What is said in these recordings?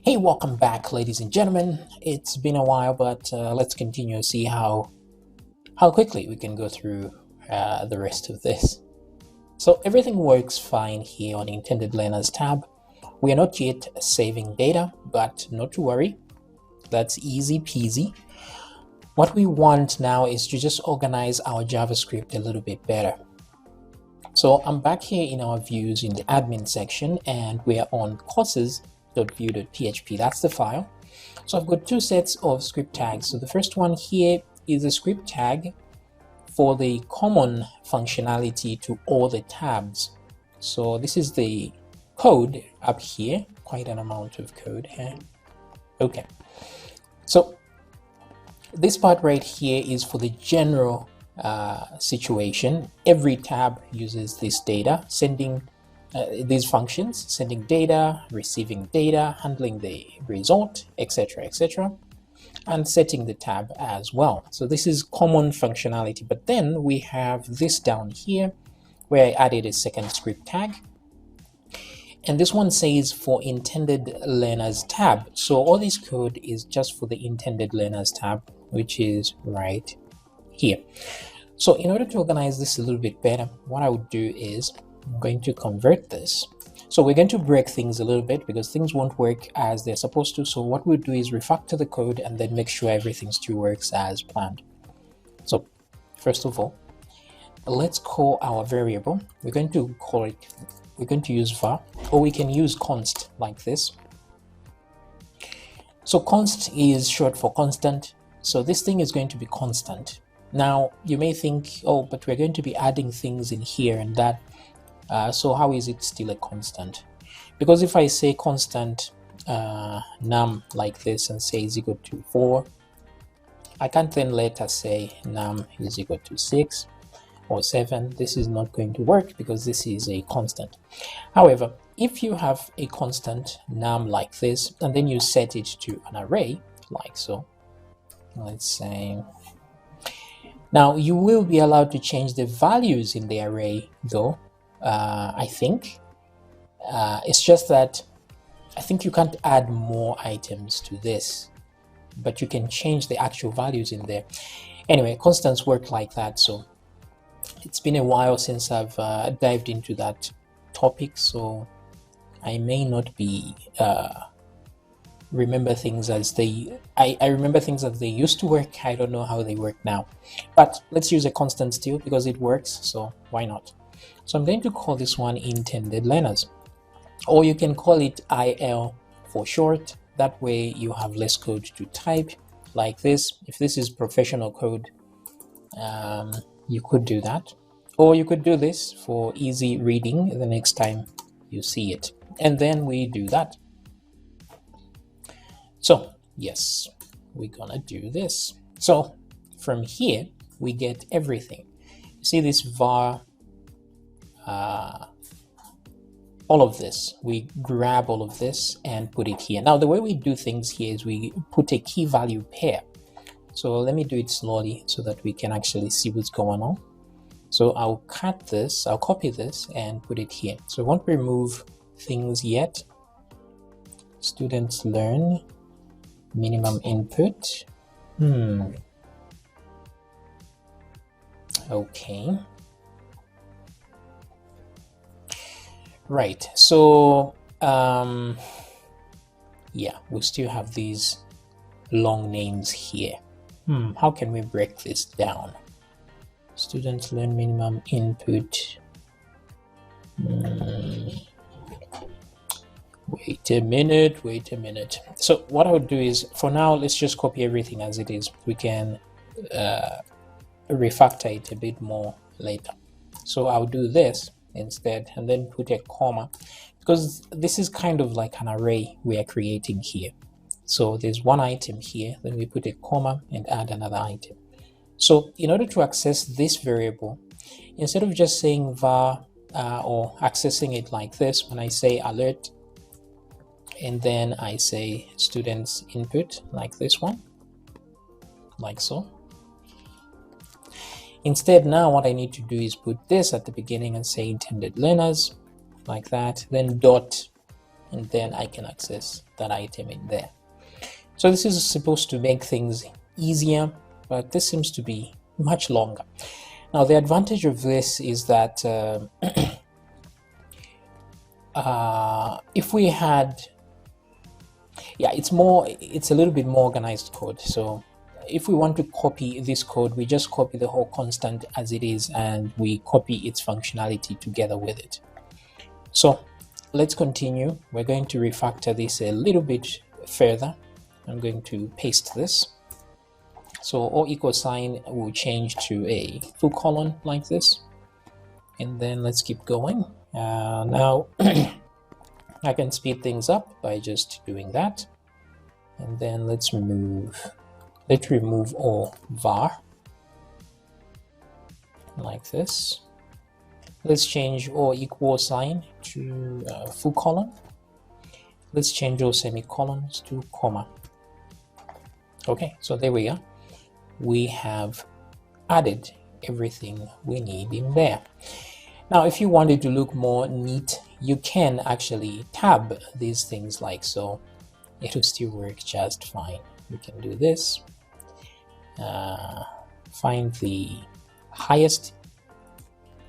Hey, welcome back, ladies and gentlemen. It's been a while, but let's continue to see how quickly we can go through the rest of this. So everything works fine here on the Intended Learners tab. We are not yet saving data, but not to worry. That's easy peasy. What we want now is to just organize our JavaScript a little bit better. So I'm back here in our views in the admin section, and we are on courses.view.php. That's the file. So I've got two sets of script tags. So the first one here is a script tag for the common functionality to all the tabs. So this is the code up here, quite an amount of code here. Okay, so this part right here is for the general situation. Every tab uses this data, sending these functions, sending data, receiving data, handling the result, etc., etc., and setting the tab as well. So this is common functionality. But then we have this down here where I added a second script tag. And this one says for Intended Learners tab. So all this code is just for the Intended Learners tab, which is right here. So in order to organize this a little bit better, what I would do is I'm going to convert this. So we're going to break things a little bit because things won't work as they're supposed to. So what we'll do is refactor the code and then make sure everything still works as planned. So first of all, let's call our variable. We're going to use var, or we can use const like this. So const is short for constant. So this thing is going to be constant. Now you may think, oh, but we're going to be adding things in here and that. So how is it still a constant? Because if I say constant num like this and say is equal to 4, I can't then later say num is equal to 6 or 7. This is not going to work because this is a constant. However, if you have a constant num like this and then you set it to an array like so, let's say, now you will be allowed to change the values in the array though. I think it's just that I think you can't add more items to this, but you can change the actual values in there. Anyway, constants work like that. So it's been a while since I've dived into that topic, so I may not be remember things as they I remember things as they used to work. I don't know how they work now, but let's use a constant still because it works, so why not? So I'm going to call this one Intended Learners, or you can call it IL for short. That way you have less code to type like this. If this is professional code, you could do that, or you could do this for easy reading the next time you see it. And then we do that. So yes, we're gonna do this. So from here we get everything. You see this var, all of this, we grab all of this and put it here. Now the way we do things here is we put a key value pair. So let me do it slowly so that we can actually see what's going on. So I'll cut this, I'll copy this and put it here. So I won't remove things yet. Students learn minimum input. Okay. Right, so yeah, we still have these long names here. How can we break this down? Students learn minimum input. Wait a minute. So what I would do is, for now, let's just copy everything as it is. We can refactor it a bit more later. So I'll do this instead and then put a comma, because this is kind of like an array we are creating here. So there's one item here, then we put a comma and add another item. So in order to access this variable, instead of just saying var or accessing it like this, when I say alert and then I say students input like this one, like so. Instead, now what I need to do is put this at the beginning and say Intended Learners like that, then dot and then I can access that item in there. So this is supposed to make things easier, but this seems to be much longer. Now the advantage of this is that if we had, it's a little bit more organized code. So if we want to copy this code, we just copy the whole constant as it is, and we copy its functionality together with it. So let's continue. We're going to refactor this a little bit further. I'm going to paste this. So or equal sign will change to a full colon like this. And then let's keep going. Now I can speed things up by just doing that. And then let's remove all var like this. Let's change or equal sign to full colon. Let's change all semicolons to comma. Okay, so there we are. We have added everything we need in there. Now, if you wanted to look more neat, you can actually tab these things like so. It will still work just fine. You can do this. Find the highest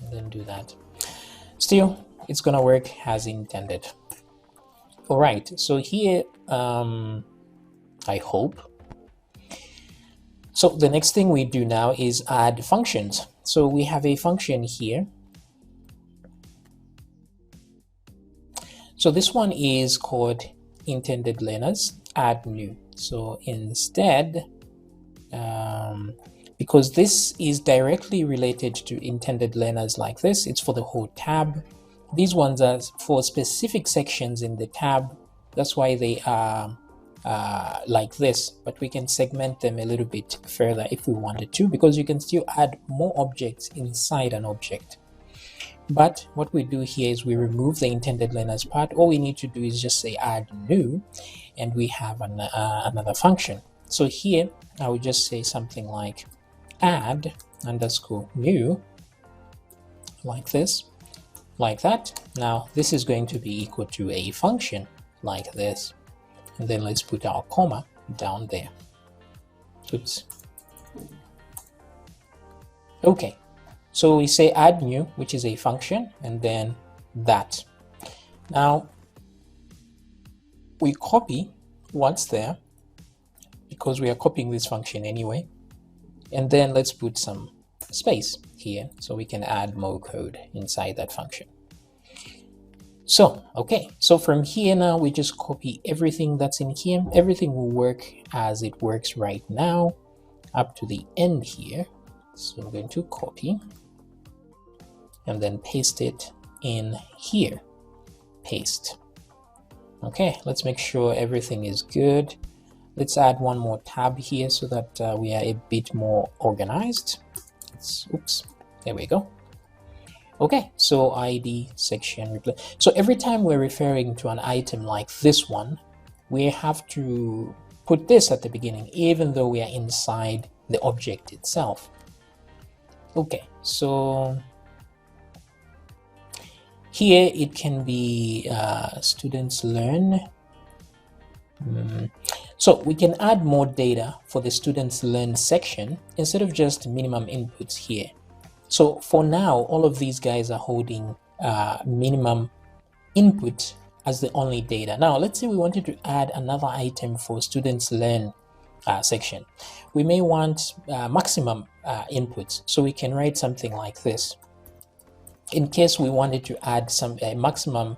and then do that. Still, it's gonna work as intended. All right, so here, I hope. So the next thing we do now is add functions. So we have a function here. So this one is called intended learners, add new. So instead, because this is directly related to intended learners like this, it's for the whole tab. These ones are for specific sections in the tab. That's why they are like this, but we can segment them a little bit further if we wanted to, because you can still add more objects inside an object. But what we do here is we remove the intended learners part. All we need to do is just say add new, and we have another function. So here I would just say something like add underscore new, like this, like that. Now this is going to be equal to a function like this, and then let's put our comma down there. Oops. Okay, so we say add new, which is a function, and then that. Now we copy what's there because we are copying this function anyway, and then let's put some space here so we can add more code inside that function. So okay, so from here now we just copy everything that's in here. Everything will work as it works right now up to the end here. So I'm going to copy and then paste it in here. Paste. Okay, let's make sure everything is good. Let's add one more tab here so that we are a bit more organized. Oops, there we go. Okay, so ID section. So every time we're referring to an item like this one, we have to put this at the beginning, even though we are inside the object itself. Okay, so here it can be students learn. So we can add more data for the students learn section instead of just minimum inputs here. So for now, all of these guys are holding minimum input as the only data. Now, let's say we wanted to add another item for students learn section. We may want maximum inputs. So we can write something like this. In case we wanted to add some maximum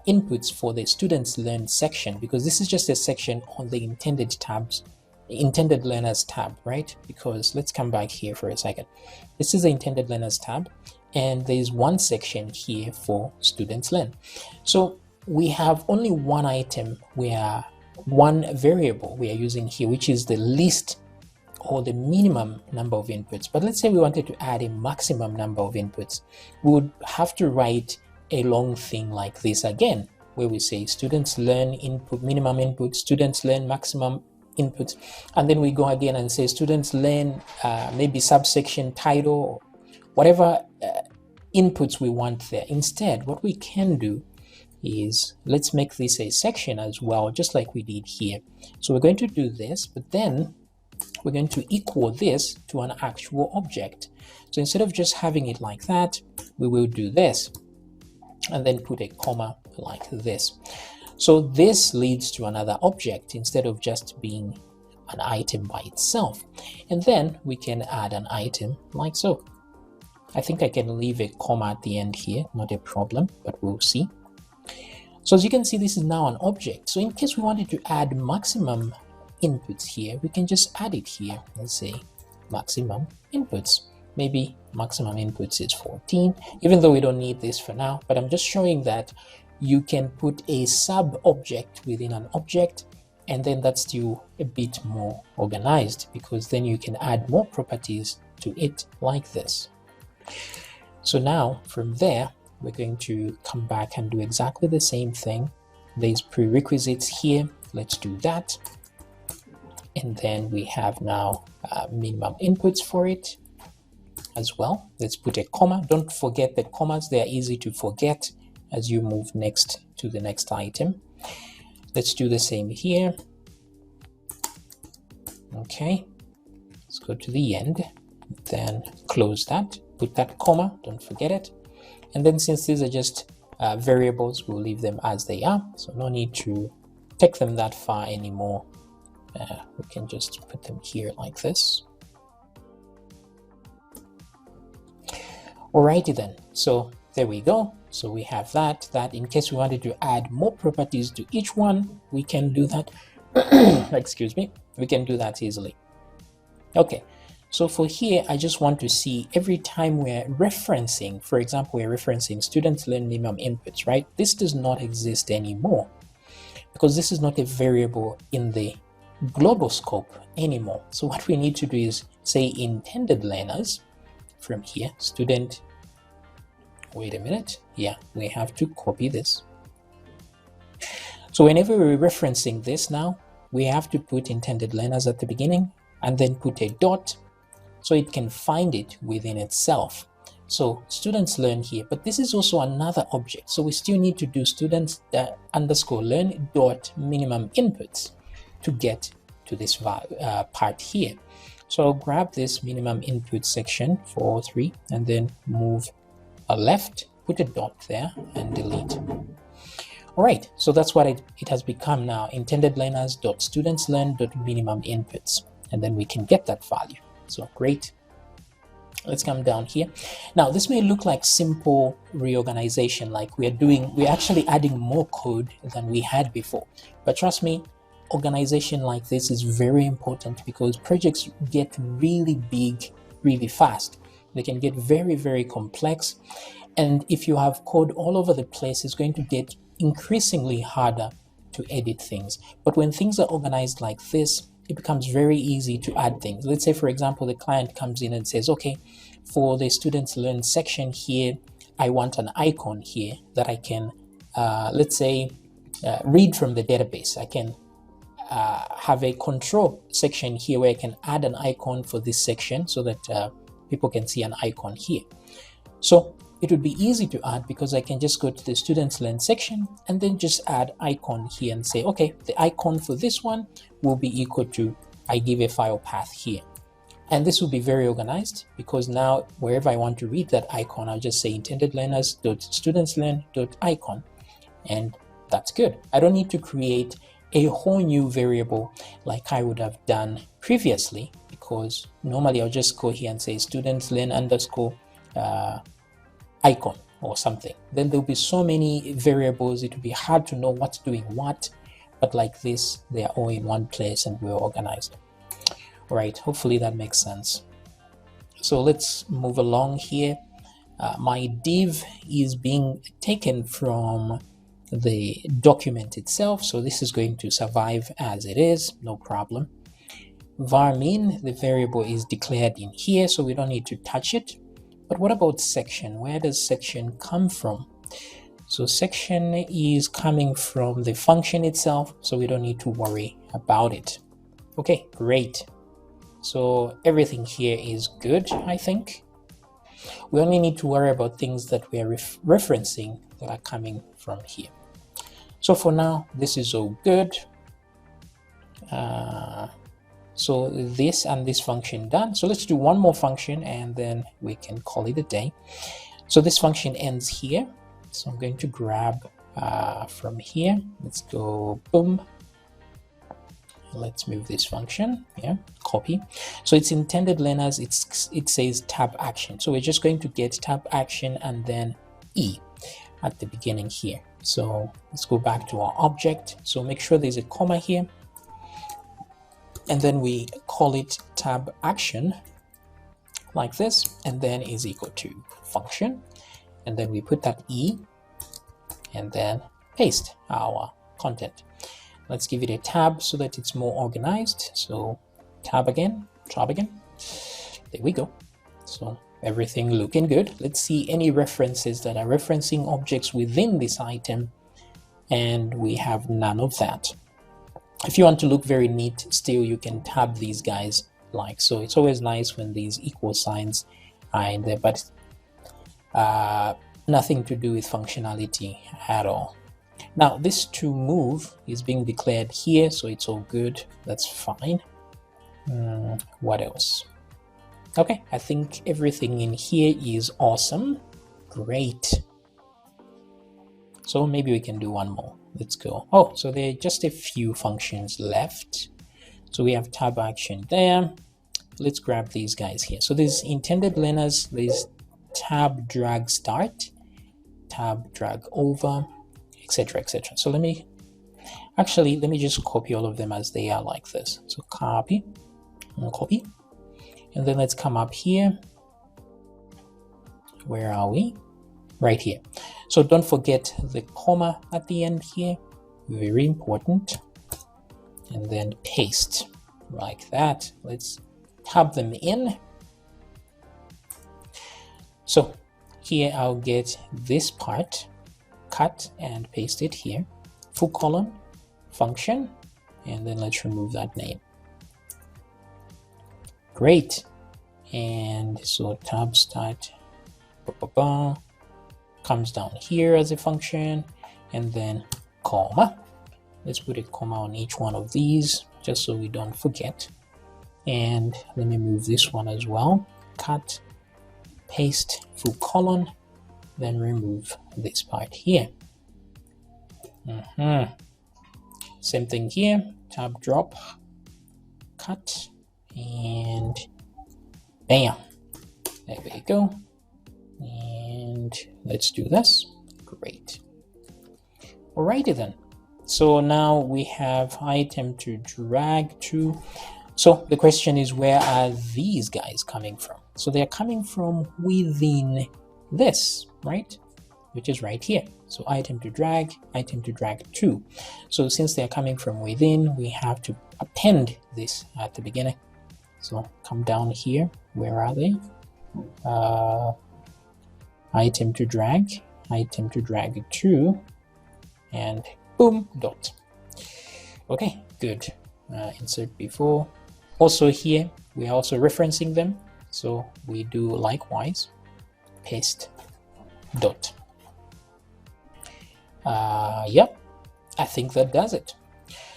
inputs for the students learn section, because this is just a section on the intended learners tab, right? Because let's come back here for a second. This is the intended learners tab, and there's one section here for students learn. So we have only one item, one variable we are using here, which is the least or the minimum number of inputs. But let's say we wanted to add a maximum number of inputs. We would have to write a long thing like this again, where we say students learn input minimum input, students learn maximum inputs, and then we go again and say students learn maybe subsection title, or whatever inputs we want there. Instead, what we can do is let's make this a section as well, just like we did here. So we're going to do this, but then we're going to equal this to an actual object. So instead of just having it like that, we will do this and then put a comma like this. So this leads to another object instead of just being an item by itself. And then we can add an item like so. I think I can leave a comma at the end here, not a problem, but we'll see. So as you can see, this is now an object. So in case we wanted to add maximum inputs here, we can just add it here. Let's say maximum inputs. Maybe maximum inputs is 14, even though we don't need this for now, but I'm just showing that you can put a sub object within an object, and then that's still a bit more organized, because then you can add more properties to it like this. So now from there, we're going to come back and do exactly the same thing. There's prerequisites here. Let's do that. And then we have now minimum inputs for it as well. Let's put a comma. Don't forget that commas, they are easy to forget as you move next to the next item. Let's do the same here. Okay, let's go to the end, then close that, put that comma, don't forget it. And then since these are just variables, we'll leave them as they are. So no need to take them that far anymore. We can just put them here like this. Alrighty then, so there we go. So we have that in case we wanted to add more properties to each one, we can do that. Excuse me, we can do that easily. Okay, so for here, I just want to see every time we're referencing, for example, we're referencing students learn minimum inputs, right? This does not exist anymore because this is not a variable in the global scope anymore. So what we need to do is say intended learners from here, student, wait a minute, yeah, we have to copy this. So whenever we're referencing this now, we have to put intended learners at the beginning and then put a dot so it can find it within itself. So students learn here, but this is also another object. So we still need to do students underscore learn dot minimum inputs to get to this part here. So I'll grab this minimum input section 403 and then move left, put a dot there and delete. All right, so that's what it has become now, intended learners dot students learn dot minimum inputs, and then we can get that value. So great. Let's come down here. Now this may look like simple reorganization, like we're actually adding more code than we had before, but trust me, organization like this is very important because projects get really big really fast. They can get very, very complex, and if you have code all over the place, it's going to get increasingly harder to edit things. But when things are organized like this, it becomes very easy to add things. Let's say, for example, the client comes in and says, okay, for the students learn section here, I want an icon here that I can, let's say, read from the database. I can have a control section here where I can add an icon for this section so that people can see an icon here. So it would be easy to add because I can just go to the students learn section and then just add icon here and say, okay, the icon for this one will be equal to, I give a file path here. And this will be very organized because now wherever I want to read that icon, I'll just say intended learners.studentslearn.icon, and that's good. I don't need to create a whole new variable like I would have done previously, because normally I'll just go here and say students learn underscore icon or something. Then there'll be so many variables, it will be hard to know what's doing what, but like this, they are all in one place and we're organized. All right, hopefully that makes sense. So let's move along here. My div is being taken from the document itself, so this is going to survive as it is, no problem. Var_min, the variable is declared in here, so we don't need to touch it. But what about section? Where does section come from? So section is coming from the function itself, so we don't need to worry about it. Okay, great. So everything here is good, I think. We only need to worry about things that we are referencing that are coming from here. So for now, this is all good. So this and this function done. So let's do one more function and then we can call it a day. So this function ends here. So I'm going to grab from here. Let's go boom. Let's move this function. Yeah, copy. So it's intended learners. It says tab action. So we're just going to get tab action and then E at the beginning here. So let's go back to our object. So make sure there's a comma here. And then we call it tab action like this, and then is equal to function. And then we put that E and then paste our content. Let's give it a tab so that it's more organized. So tab again. There we go. So everything looking good. Let's see any references that are referencing objects within this item. And we have none of that. If you want to look very neat, still you can tab these guys like so. It's always nice when these equal signs are in there, but nothing to do with functionality at all. Now this to move is being declared here, so it's all good. That's fine. What else? Okay, I think everything in here is awesome. Great. So maybe we can do one more. Let's go. Oh, so there are just a few functions left. So we have tab action there. Let's grab these guys here. So there's intended learners, there's tab drag start, tab drag over, etc., etc. So let me just copy all of them as they are like this. So copy and copy. And then let's come up here. Where are we? Right here. So don't forget the comma at the end here, very important. And then paste like that. Let's tab them in. So here I'll get this part, cut and paste it here, full colon, function, and then let's remove that name. Great. And so tab start comes down here as a function, and then comma. Let's put a comma on each one of these just so we don't forget. And let me move this one as well. Cut, paste, full colon, then remove this part here. Same thing here, tab drop, cut, and bam. There we go. And let's do this. Great. Alrighty then. So now we have item to drag to. So the question is, where are these guys coming from? So they're coming from within this, right? Which is right here. So item to drag to. So since they're coming from within, we have to append this at the beginning. So come down here. Where are they? Item to drag to, and boom, dot. Okay, good. Insert before. Also here, we are also referencing them. So we do likewise, paste, dot. Yep, I think that does it.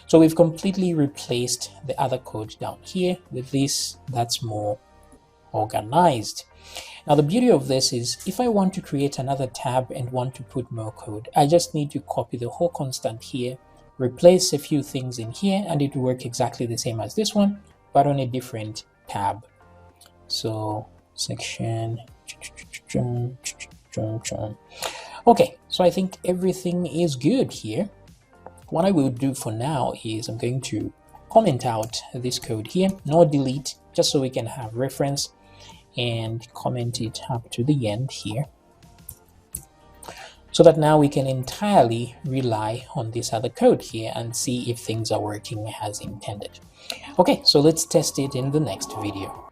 So we've completely replaced the other code down here with this. That's more organized. Now the beauty of this is, if I want to create another tab and want to put more code, I just need to copy the whole constant here, replace a few things in here, and it will work exactly the same as this one, but on a different tab. So section. Okay, so I think everything is good here. What I will do for now is I'm going to comment out this code here, no delete, just so we can have reference, and comment it up to the end here, so that now we can entirely rely on this other code here and see if things are working as intended. Okay, so let's test it in the next video.